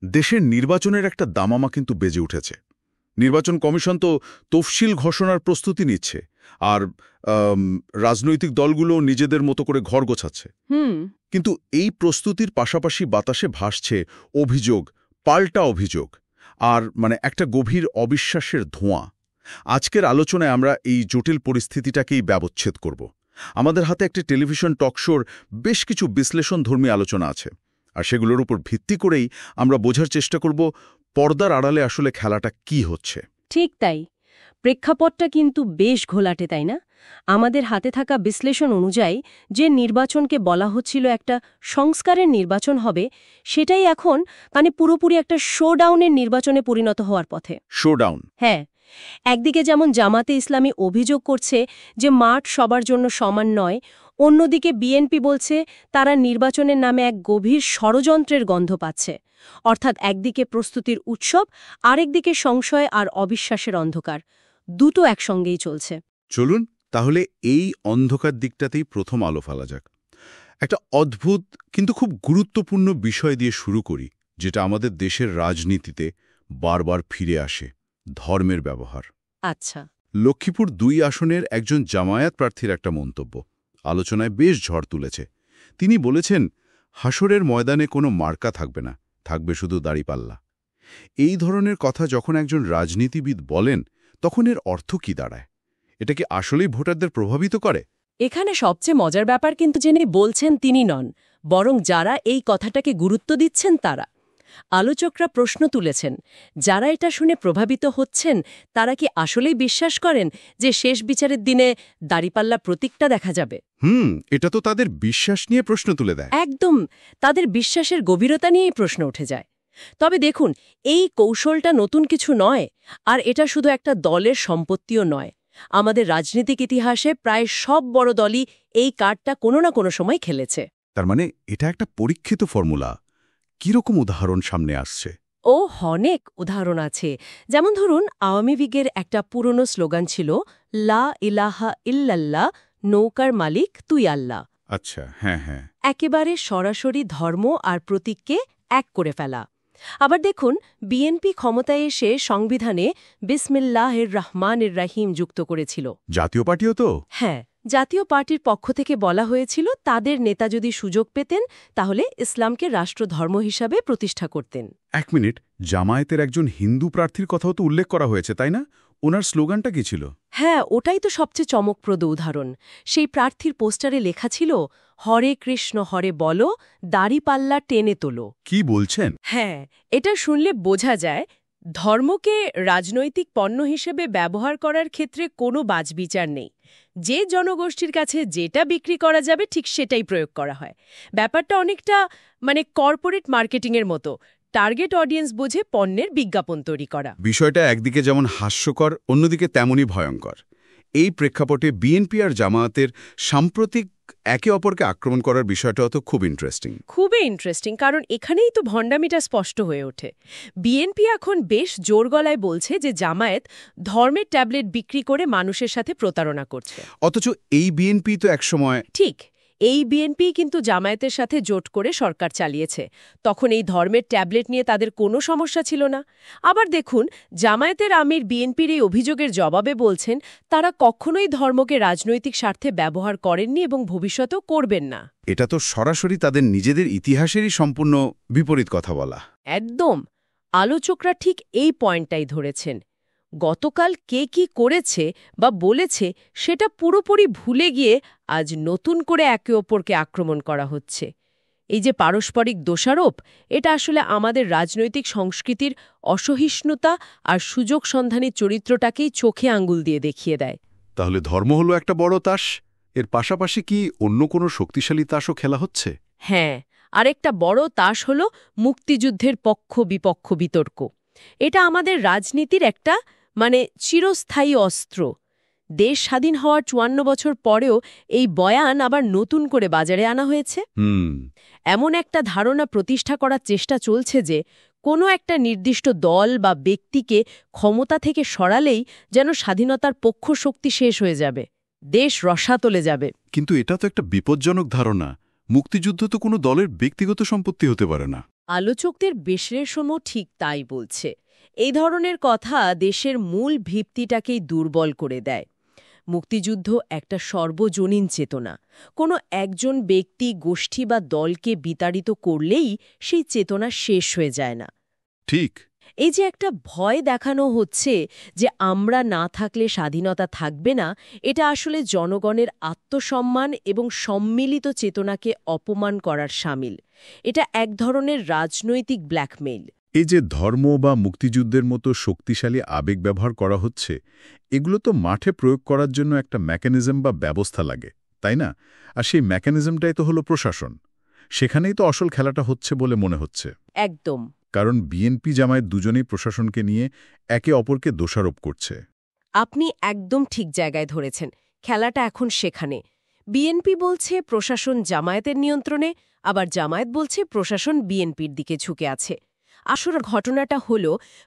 দেশের নির্বাচনের একটা দামামা কিন্তু বেজে উঠেছে। নির্বাচন কমিশন তো তফসিল ঘোষণার প্রস্তুতি নিচ্ছে, আর রাজনৈতিক দলগুলো নিজেদের মতো করে ঘর গোছাচ্ছে। কিন্তু এই প্রস্তুতির পাশাপাশি বাতাসে ভাসছে অভিযোগ, পাল্টা অভিযোগ, আর একটা গভীর অবিশ্বাসের ধোঁয়া। আজকের আলোচনায় আমরা এই জটিল পরিস্থিতিটাকেই ব্যবচ্ছেদ করব। আমাদের হাতে একটি টেলিভিশন টকশোর বেশ কিছু বিশ্লেষণধর্মী আলোচনা আছে, আর সেগুলোর উপর ভিত্তি করেই আমরা বোঝার চেষ্টা করব পর্দার আড়ালে আসলে খেলাটা কি হচ্ছে। ঠিক তাই। প্রেক্ষাপটটা কিন্তু বেশ ঘোলাটে, তাই না? আমাদের হাতে থাকা বিশ্লেষণ অনুযায়ী যে নির্বাচনকে বলা হচ্ছিল একটা সংস্কারের নির্বাচন হবে, সেটাই এখন পুরোপুরি একটা শোডাউনের নির্বাচনে পরিণত হওয়ার পথে। শোডাউন? হ্যাঁ। একদিকে যেমন জামাতে ইসলামী অভিযোগ করছে যে মাঠ সবার জন্য সমান নয়, অন্যদিকে বিএনপি বলছে তারা নির্বাচনের নামে এক গভীর ষড়যন্ত্রের গন্ধ পাচ্ছে। অর্থাৎ একদিকে প্রস্তুতির উৎসব, আরেকদিকে সংশয় আর অবিশ্বাসের অন্ধকার, দুটো একসঙ্গেই চলছে। চলুন তাহলে এই অন্ধকার দিকটাতেই প্রথম আলো ফেলা যাক। একটা অদ্ভুত কিন্তু খুব গুরুত্বপূর্ণ বিষয় দিয়ে শুরু করি, যেটা আমাদের দেশের রাজনীতিতে বারবার ফিরে আসে: ধর্মের ব্যবহার। আচ্ছা। লক্ষ্মীপুর ২ আসনের একজন জামায়াত প্রার্থীর একটা মন্তব্য আলোচনায় বেশ ঝড় তুলেছে। তিনি বলেছেন, হাসরের ময়দানে কোনো মার্কা থাকবে না, থাকবে শুধু দাড়িপাল্লা। এই ধরনের কথা যখন একজন রাজনীতিবিদ বলেন, তখন এর অর্থ কি দাঁড়ায়? এটা কি আসলেই ভোটারদের প্রভাবিত করে? এখানে সবচেয়ে মজার ব্যাপার কিন্তু যিনি বলছেন তিনি নন, বরং যারা এই কথাটাকে গুরুত্ব দিচ্ছেন তারা। আলোচকরা প্রশ্ন তুলেছেন, যারা এটা শুনে প্রভাবিত হচ্ছেন তারা কি আসলেই বিশ্বাস করেন যে শেষ বিচারের দিনে দাড়িপাল্লা প্রতীকটা দেখা যাবে? এটা তো তাদের বিশ্বাস নিয়ে প্রশ্ন তুলে দেয়। একদম, তাদের বিশ্বাসের গভীরতা নিয়েই প্রশ্ন উঠে যায়। তবে দেখুন, এই কৌশলটা নতুন কিছু নয়, আর এটা শুধু একটা দলের সম্পত্তিও নয়। আমাদের রাজনৈতিক ইতিহাসে প্রায় সব বড় দলই এই কার্ডটা কোনো না কোনো সময় খেলেছে। তার মানে এটা একটা পরীক্ষিত ফর্মুলা। কিরকম উদাহরণ সামনে আসছে? অনেক উদাহরণ আছে। যেমন ধরুন, আওয়ামী লীগের একটা পুরনো স্লোগান ছিল, লা ইলাহা ইল্লাল্লাহ, নৌকার মালিক তুই আল্লাহ। আচ্ছা, হ্যাঁ হ্যাঁ। একেবারে সরাসরি ধর্ম আর প্রতীককে এক করে ফেলা। আবার দেখুন, বিএনপি ক্ষমতায় এসে সংবিধানে বিসমিল্লাহির রহমানির রহিম যুক্ত করেছিল। জাতীয় পার্টিও তো? হ্যাঁ, জাতীয় পার্টির পক্ষ থেকে বলা হয়েছিল তাদের নেতা যদি সুযোগ পেতেন তাহলে ইসলামকে রাষ্ট্রধর্ম হিসাবে প্রতিষ্ঠা করতেন। এক মিনিট, জামায়াতের একজন হিন্দু প্রার্থীর কথাও তো উল্লেখ করা হয়েছে, তাই না? ওনার স্লোগানটা কি ছিল? হ্যাঁ, ওটাই তো সবচেয়ে চমকপ্রদ উদাহরণ। সেই প্রার্থীর পোস্টারে লেখা ছিল, হরে কৃষ্ণ হরে বলো, দাড়িপাল্লা টেনে তোলো। কি বলছেন? হ্যাঁ, এটা শুনলে বোঝা যায় ধর্মকে রাজনৈতিক পণ্য হিসেবে ব্যবহার করার ক্ষেত্রে কোনো বাছবিচার নেই। যে জনগোষ্ঠীর কাছে যেটা বিক্রি করা যাবে ঠিক সেটাই প্রয়োগ করা হয়। ব্যাপারটা অনেকটা কর্পোরেট মার্কেটিংয়ের মতো, টার্গেট অডিয়েন্স বুঝে পণ্যের বিজ্ঞাপন তৈরি করা। বিষয়টা একদিকে যেমন হাস্যকর, অন্যদিকে তেমনই ভয়ঙ্কর। এই প্রেক্ষাপটে বিএনপি আর জামায়াতের সাম্প্রতিক একে অপরকে আক্রমণ করার বিষয়টাও তো খুব ইন্টারেস্টিং। খুবই ইন্টারেস্টিং, কারণ এখানেই তো ভণ্ডামিটা স্পষ্ট হয়ে ওঠে। বিএনপি এখন বেশ জোর গলায় বলছে যে জামায়াত ধর্মের ট্যাবলেট বিক্রি করে মানুষের সাথে প্রতারণা করছে। অথচ এই বিএনপি তো একসময় ঠিক এই বিএনপি কিন্তু জামায়াতের সাথে জোট করে সরকার চালিয়েছে। তখন এই ধর্মের ট্যাবলেট নিয়ে তাদের কোনো সমস্যা ছিল না। আবার দেখুন, জামায়াতের আমির বিএনপির এই অভিযোগের জবাবে বলছেন তারা কখনোই ধর্মকে রাজনৈতিক স্বার্থে ব্যবহার করেননি এবং ভবিষ্যতেও করবেন না। এটা তো সরাসরি তাদের নিজেদের ইতিহাসেরই সম্পূর্ণ বিপরীত কথা বলা। একদম। আলোচকরা ঠিক এই পয়েন্টটাই ধরেছেন। গতকাল কে কি করেছে বা বলেছে সেটা পুরোপুরি ভুলে গিয়ে আজ নতুন করে একে অপরকে আক্রমণ করা হচ্ছে। এই যে পারস্পরিক দোষারোপ, এটা আসলে আমাদের রাজনৈতিক সংস্কৃতির অসহিষ্ণুতা আর সুযোগ সন্ধানী চরিত্রটাকেই চোখে আঙ্গুল দিয়ে দেখিয়ে দেয়। তাহলে ধর্ম হলো একটা বড় তাস, এর পাশাপাশি কি অন্য কোনো শক্তিশালী তাসও খেলা হচ্ছে? হ্যাঁ, আরেকটা বড় তাস হল মুক্তিযুদ্ধের পক্ষ বিপক্ষ বিতর্ক। এটা আমাদের রাজনীতির একটা চিরস্থায়ী অস্ত্র। দেশ স্বাধীন হওয়ার ৫৪ বছর পরেও এই বয়ান আবার নতুন করে বাজারে আনা হয়েছে। এমন একটা ধারণা প্রতিষ্ঠা করার চেষ্টা চলছে যে কোনো একটা নির্দিষ্ট দল বা ব্যক্তিকে ক্ষমতা থেকে সরালেই যেন স্বাধীনতার পক্ষ শক্তি শেষ হয়ে যাবে, দেশ রসাতলে যাবে। কিন্তু এটা তো একটা বিপজ্জনক ধারণা। মুক্তিযুদ্ধ তো কোনো দলের ব্যক্তিগত সম্পত্তি হতে পারে না। আলোচকদের বিশ্লেষণও ঠিক তাই বলছে। এই ধরনের কথা দেশের মূল ভিত্তিটাকেই দুর্বল করে দেয়। মুক্তিযুদ্ধ একটা সর্বজনীন চেতনা। কোনো একজন ব্যক্তি, গোষ্ঠী বা দলকে বিতাড়িত করলেই সেই চেতনা শেষ হয়ে যায় না। ঠিক। এই যে একটা ভয় দেখানো হচ্ছে যে আমরা না থাকলে স্বাধীনতা থাকবে না, এটা আসলে জনগণের আত্মসম্মান এবং সম্মিলিত চেতনাকে অপমান করার শামিল। এটা এক ধরনের রাজনৈতিক ব্ল্যাকমেইল। এই যে ধর্ম বা মুক্তিযুদ্ধের মতো শক্তিশালী আবেগ ব্যবহার করা হচ্ছে, এগুলো তো মাঠে প্রয়োগ করার জন্য একটা মেকানিজম বা ব্যবস্থা লাগে, তাই না? আর সেই মেকানিজমটাই তো হলো প্রশাসন। সেখানেই তো আসল খেলাটা হচ্ছে বলে মনে হচ্ছে। একদম। কারণ বিএনপি জামায়াত দুজনেই প্রশাসনকে নিয়ে একে অপরকে দোষারোপ করছে। আপনি একদম ঠিক জায়গায় ধরেছেন। খেলাটা এখন সেখানে। বিএনপি বলছে প্রশাসন জামায়াতের নিয়ন্ত্রণে, আবার জামায়াত বলছে প্রশাসন বিএনপির দিকে ঝুঁকে আছে। আসল ঘটনাটা হল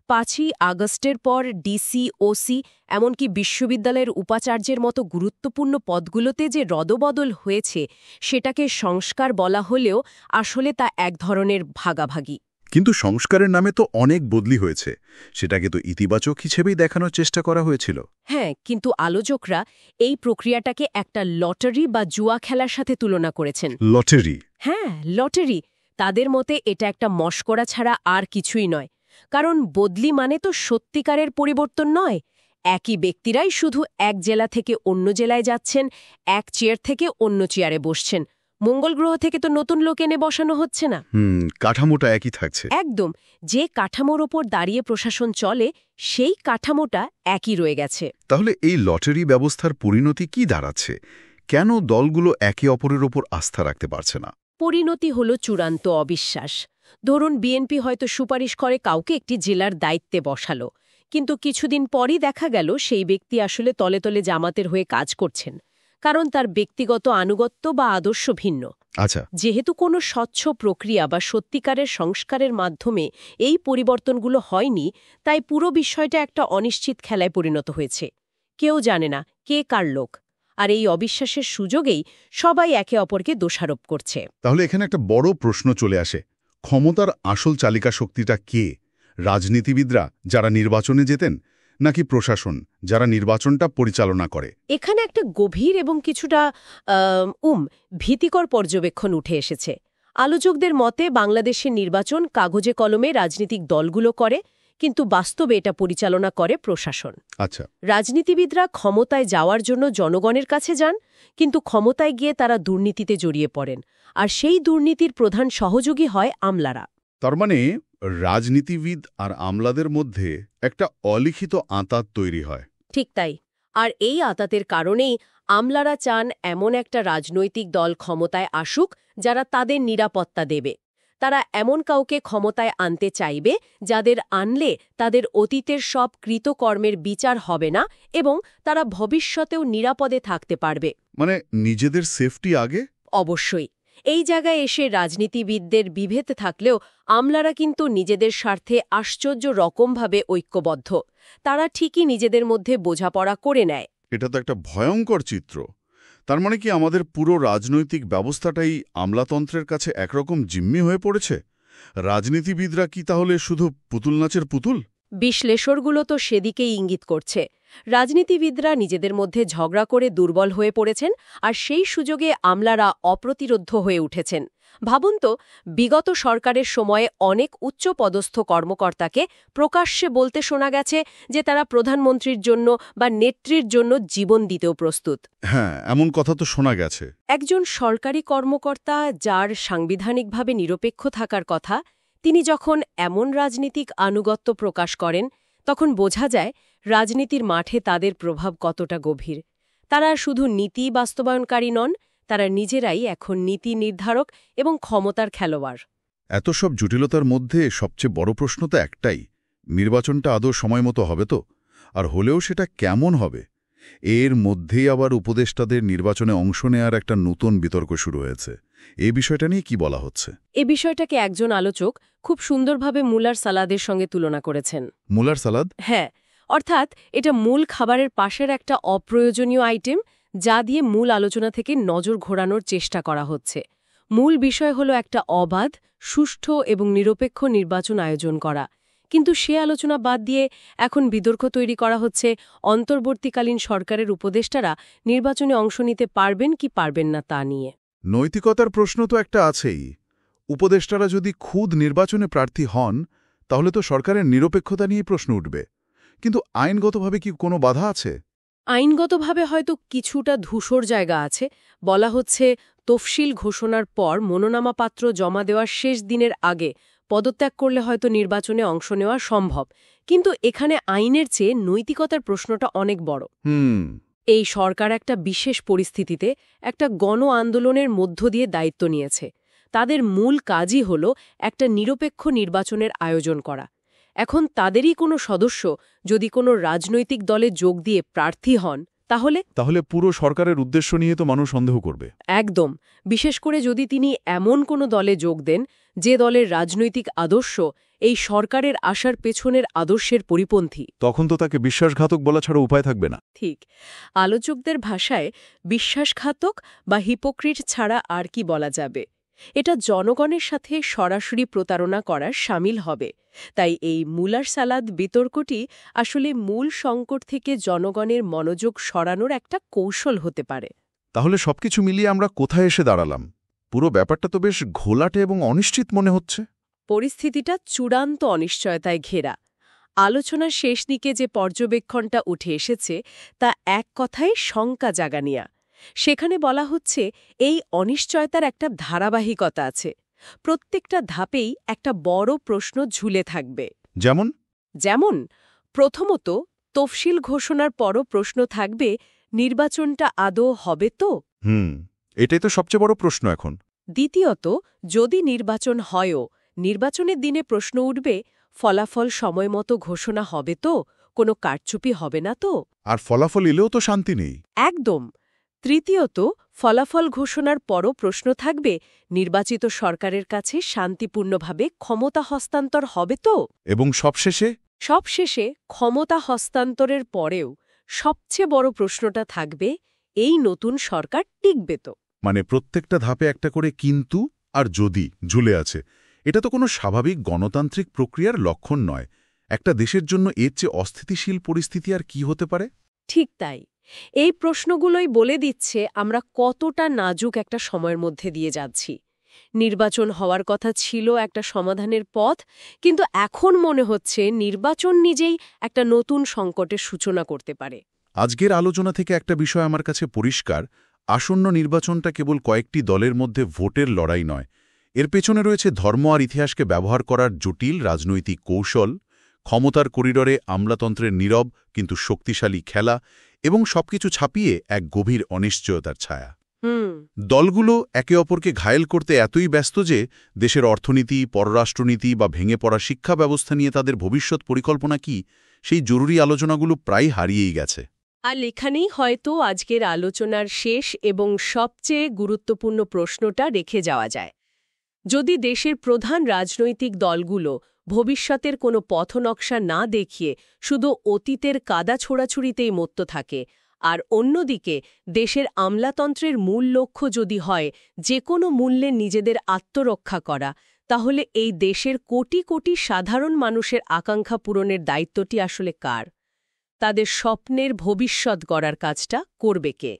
৫ই আগস্টের পর ডিসি, ওসি, এমনকি বিশ্ববিদ্যালয়ের উপাচার্যের মতো গুরুত্বপূর্ণ পদগুলোতে যে রদবদল হয়েছে, সেটাকে সংস্কার বলা হলেও আসলে তা এক ধরনের ভাগাভাগি। কিন্তু সংস্কারের নামে তো অনেক বদলি হয়েছে, সেটাকে তো ইতিবাচক হিসেবেই দেখানোর চেষ্টা করা হয়েছিল। হ্যাঁ, কিন্তু আলোচকরা এই প্রক্রিয়াটাকে একটা লটারি বা জুয়া খেলার সাথে তুলনা করেছেন। লটারি? হ্যাঁ, লটারি। তাদের মতে এটা একটা মশকরা ছাড়া আর কিছুই নয়। কারণ বদলি মানে তো সত্যিকারের পরিবর্তন নয়। একই ব্যক্তিরাই শুধু এক জেলা থেকে অন্য জেলায় যাচ্ছেন, এক চেয়ার থেকে অন্য চেয়ারে বসছেন। মঙ্গল গ্রহ থেকে তো নতুন লোক এনে বসানো হচ্ছে না। কাঠামোটা একই থাকছে। একদম। যে কাঠামোর ওপর দাঁড়িয়ে প্রশাসন চলে, সেই কাঠামোটা একই রয়ে গেছে। তাহলে এই লটারি ব্যবস্থার পরিণতি কি দাঁড়াচ্ছে? কেন দলগুলো একে অপরের ওপর আস্থা রাখতে পারছে না? পরিণতি হল চূড়ান্ত অবিশ্বাস। ধরুন বিএনপি হয়তো সুপারিশ করে কাউকে একটি জেলার দায়িত্বে বসালো, কিন্তু কিছুদিন পরই দেখা গেল সেই ব্যক্তি আসলে তলে তলে জামাতের হয়ে কাজ করছেন, কারণ তার ব্যক্তিগত আনুগত্য বা আদর্শ ভিন্ন। আচ্ছা। যেহেতু কোনো স্বচ্ছ প্রক্রিয়া বা সত্যিকারের সংস্কারের মাধ্যমে এই পরিবর্তনগুলো হয়নি, তাই পুরো বিষয়টা একটা অনিশ্চিত খেলায় পরিণত হয়েছে। কেউ জানে না কে কার লোক। আর এই অবিশ্বাসের সুযোগেই সবাই একে অপরকে দোষারোপ করছে। তাহলে এখানে একটা বড় প্রশ্ন চলে আসে, ক্ষমতার আসল চালিকা শক্তিটা কে? রাজনীতিবিদরা যারা নির্বাচনে যেতেন, নাকি প্রশাসন যারা নির্বাচনটা পরিচালনা করে? এখানে একটা গভীর এবং কিছুটা ভীতিকর পর্যবেক্ষণ উঠে এসেছে। আলোচকদের মতে বাংলাদেশের নির্বাচন কাগজে কলমে রাজনৈতিক দলগুলো করে, কিন্তু বাস্তবে এটা পরিচালনা করে প্রশাসন। আচ্ছা। রাজনীতিবিদরা ক্ষমতায় যাওয়ার জন্য জনগণের কাছে যান, কিন্তু ক্ষমতায় গিয়ে তারা দুর্নীতিতে জড়িয়ে পড়েন, আর সেই দুর্নীতির প্রধান সহযোগী হয় আমলারা। তার মানে রাজনীতিবিদ আর আমলাদের মধ্যে একটা অলিখিত আঁতাত তৈরি হয়। ঠিক তাই। আর এই আঁতাতের কারণেই আমলারা চান এমন একটা রাজনৈতিক দল ক্ষমতায় আসুক যারা তাদের নিরাপত্তা দেবে। তারা এমন কাউকে ক্ষমতায় আনতে চাইবে যাদের আনলে তাদের অতীতের সব কৃতকর্মের বিচার হবে না এবং তারা ভবিষ্যতেও নিরাপদে থাকতে পারবে। মানে নিজেদের সেফটি আগে? অবশ্যই। এই জায়গায় এসে রাজনীতিবিদদের বিভেদ থাকলেও আমলারা কিন্তু নিজেদের স্বার্থে আশ্চর্য রকমভাবে ঐক্যবদ্ধ। তারা ঠিকই নিজেদের মধ্যে বোঝাপড়া করে নেয়। এটা তো একটা ভয়ঙ্কর চিত্র। তার মানে কি আমাদের পুরো রাজনৈতিক ব্যবস্থাটাই আমলাতন্ত্রের কাছে একরকম জিম্মি হয়ে পড়েছে? রাজনীতিবিদরা কি তাহলে শুধু পুতুল নাচের পুতুল? বিশ্লেষণগুলো তো সেদিকেই ইঙ্গিত করছে। রাজনীতিবিদরা নিজেদের মধ্যে ঝগড়া করে দুর্বল হয়ে পড়েছেন, আর সেই সুযোগে আমলারা অপ্রতিরোধ্য হয়ে উঠেছেন। ভাবুন তো, বিগত সরকারের সময়ে অনেক উচ্চপদস্থ কর্মকর্তাকে প্রকাশ্যে বলতে শোনা গেছে যে তারা প্রধানমন্ত্রীর জন্য বা নেত্রীর জন্য জীবন দিতেও প্রস্তুত। হ্যাঁ, এমন কথা তো শোনা গেছে। একজন সরকারি কর্মকর্তা যার সাংবিধানিকভাবে নিরপেক্ষ থাকার কথা, তিনি যখন এমন রাজনীতিক আনুগত্য প্রকাশ করেন, তখন বোঝা যায় রাজনীতির মাঠে তাদের প্রভাব কতটা গভীর। তারা শুধু নীতি বাস্তবায়নকারী নন, তারা নিজেরাই এখন নীতি নির্ধারক এবং ক্ষমতার খেলোয়াড়। এত সব জটিলতার মধ্যে সবচেয়ে বড় প্রশ্ন তো একটাই, নির্বাচনটা আদৌ সময় মতো হবে তো? আর হলেও সেটা কেমন হবে? এর মধ্যেই আবার উপদেষ্টাদের নির্বাচনে অংশ নেয়ার একটা নতুন বিতর্ক শুরু হয়েছে। এই বিষয়টা নিয়ে কি বলা হচ্ছে? এ বিষয়টাকে একজন আলোচক খুব সুন্দরভাবে মুলার সালাদের সঙ্গে তুলনা করেছেন। মুলার সালাদ? হ্যাঁ, অর্থাৎ এটা মূল খাবারের পাশের একটা অপ্রয়োজনীয় আইটেম, যা দিয়ে মূল আলোচনা থেকে নজর ঘোরানোর চেষ্টা করা হচ্ছে। মূল বিষয় হলো একটা অবাধ, সুষ্ঠু এবং নিরপেক্ষ নির্বাচন আয়োজন করা। কিন্তু সে আলোচনা বাদ দিয়ে এখন বিতর্ক তৈরি করা হচ্ছে অন্তর্বর্তীকালীন সরকারের উপদেষ্টারা নির্বাচনে অংশ নিতে পারবেন কি পারবেন না তা নিয়ে। নৈতিকতার প্রশ্ন তো একটা আছেই। উপদেষ্টারা যদি খুদ নির্বাচনে প্রার্থী হন তাহলে তো সরকারের নিরপেক্ষতা নিয়ে প্রশ্ন উঠবে। কিন্তু আইনগতভাবে কি কোনো বাধা আছে? আইনগতভাবে হয়তো কিছুটা ধূসর জায়গা আছে। বলা হচ্ছে তফসিল ঘোষণার পর মনোনয়নপত্র জমা দেওয়ার শেষ দিনের আগে পদত্যাগ করলে হয়তো নির্বাচনে অংশ নেওয়া সম্ভব। কিন্তু এখানে আইনের চেয়ে নৈতিকতার প্রশ্নটা অনেক বড়। এই সরকার একটা বিশেষ পরিস্থিতিতে একটা গণ আন্দোলনের মধ্য দিয়ে দায়িত্ব নিয়েছে। তাদের মূল কাজই হল একটা নিরপেক্ষ নির্বাচনের আয়োজন করা। এখন তাদেরই কোনো সদস্য যদি কোনো রাজনৈতিক দলে যোগ দিয়ে প্রার্থী হন তাহলে পুরো সরকারের উদ্দেশ্য নিয়ে তো মানুষ সন্দেহ করবে। একদম, বিশেষ করে যদি তিনি এমন কোনো দলে যোগ দেন যে দলের রাজনৈতিক আদর্শ এই সরকারের আসার পেছনের আদর্শের পরিপন্থী। তখন তো তাকে বিশ্বাসঘাতক বলা ছাড়া উপায় থাকবে না। ঠিক, আলোচকদের ভাষায় বিশ্বাসঘাতক বা হিপোক্রিট ছাড়া আর কি বলা যাবে। এটা জনগণের সাথে সরাসরি প্রতারণা করার শামিল হবে। তাই এই মুলার সালাদ বিতর্কটি আসলে মূল সংকট থেকে জনগণের মনোযোগ সরানোর একটা কৌশল হতে পারে। তাহলে সবকিছু মিলিয়ে আমরা কোথায় এসে দাঁড়ালাম? পুরো ব্যাপারটা তো বেশ ঘোলাটে এবং অনিশ্চিত মনে হচ্ছে। পরিস্থিতিটা চূড়ান্ত অনিশ্চয়তায় ঘেরা। আলোচনার শেষ দিকে যে পর্যবেক্ষণটা উঠে এসেছে তা এক কথায় শঙ্কা জাগানিয়া। সেখানে বলা হচ্ছে এই অনিশ্চয়তার একটা ধারাবাহিকতা আছে। প্রত্যেকটা ধাপেই একটা বড় প্রশ্ন ঝুলে থাকবে। যেমন প্রথমত, তফসিল ঘোষণার পরও প্রশ্ন থাকবে নির্বাচনটা আদৌ হবে তো? এটাই তো সবচেয়ে বড় প্রশ্ন এখন। দ্বিতীয়ত, যদি নির্বাচন হয়ও, নির্বাচনের দিনে প্রশ্ন উঠবে ফলাফল সময়মতো ঘোষণা হবে তো? কোনো কারচুপি হবে না তো? আর ফলাফল এলেও তো শান্তি নেই। একদম। তৃতীয়ত, ফলাফল ঘোষণার পরও প্রশ্ন থাকবে নির্বাচিত সরকারের কাছে শান্তিপূর্ণভাবে ক্ষমতা হস্তান্তর হবে তো? এবং সবশেষে ক্ষমতা হস্তান্তরের পরেও সবচেয়ে বড় প্রশ্নটা থাকবে এই নতুন সরকার টিকবে তো? মানে প্রত্যেকটা ধাপে একটা করে কিন্তু আর যদি ঝুলে আছে। এটা তো কোনো স্বাভাবিক গণতান্ত্রিক প্রক্রিয়ার লক্ষণ নয়। একটা দেশের জন্য এর চেয়ে অস্থিতিশীল পরিস্থিতি আর কি হতে পারে? ঠিক তাই। এই প্রশ্নগুলোই বলে দিচ্ছে আমরা কতটা নাজুক একটা সময়ের মধ্যে দিয়ে যাচ্ছি। নির্বাচন হওয়ার কথা ছিল একটা সমাধানের পথ, কিন্তু এখন মনে হচ্ছে নির্বাচন নিজেই একটা নতুন সংকটের সূচনা করতে পারে। আজকের আলোচনা থেকে একটা বিষয় আমার কাছে পরিষ্কার। আসন্ন নির্বাচনটা কেবল কয়েকটি দলের মধ্যে ভোটের লড়াই নয়। এর পেছনে রয়েছে ধর্ম আর ইতিহাসকে ব্যবহার করার জটিল রাজনৈতিক কৌশল, ক্ষমতার করিডরে আমলাতন্ত্রের নীরব কিন্তু শক্তিশালী খেলা এবং সবকিছু ছাপিয়ে এক গভীর অনিশ্চয়তার ছায়া। দলগুলো একে অপরকে ঘায়েল করতে এতই ব্যস্ত যে দেশের অর্থনীতি, পররাষ্ট্রনীতি বা ভেঙে পড়া শিক্ষা ব্যবস্থা নিয়ে তাদের ভবিষ্যৎ পরিকল্পনা কি, সেই জরুরি আলোচনাগুলো প্রায় হারিয়েই গেছে। আর এখানেই হয়তো আজকের আলোচনার শেষ এবং সবচেয়ে গুরুত্বপূর্ণ প্রশ্নটা রেখে যাওয়া যায়। যদি দেশের প্রধান রাজনৈতিক দলগুলো ভবিষ্যতের কোনো পথনকশা না দেখিয়ে শুধু অতীতের কাদা ছোড়াছুড়িতেই মত্ত থাকে, আর অন্যদিকে দেশের আমলাতন্ত্রের মূল লক্ষ্য যদি হয় যে কোনো মূল্যে নিজেদের আত্মরক্ষা করা, তাহলে এই দেশের কোটি কোটি সাধারণ মানুষের আকাঙ্ক্ষা পূরণের দায়িত্বটি আসলে কার? তাদের স্বপ্নের ভবিষ্যৎ গড়ার কাজটা করবে কে?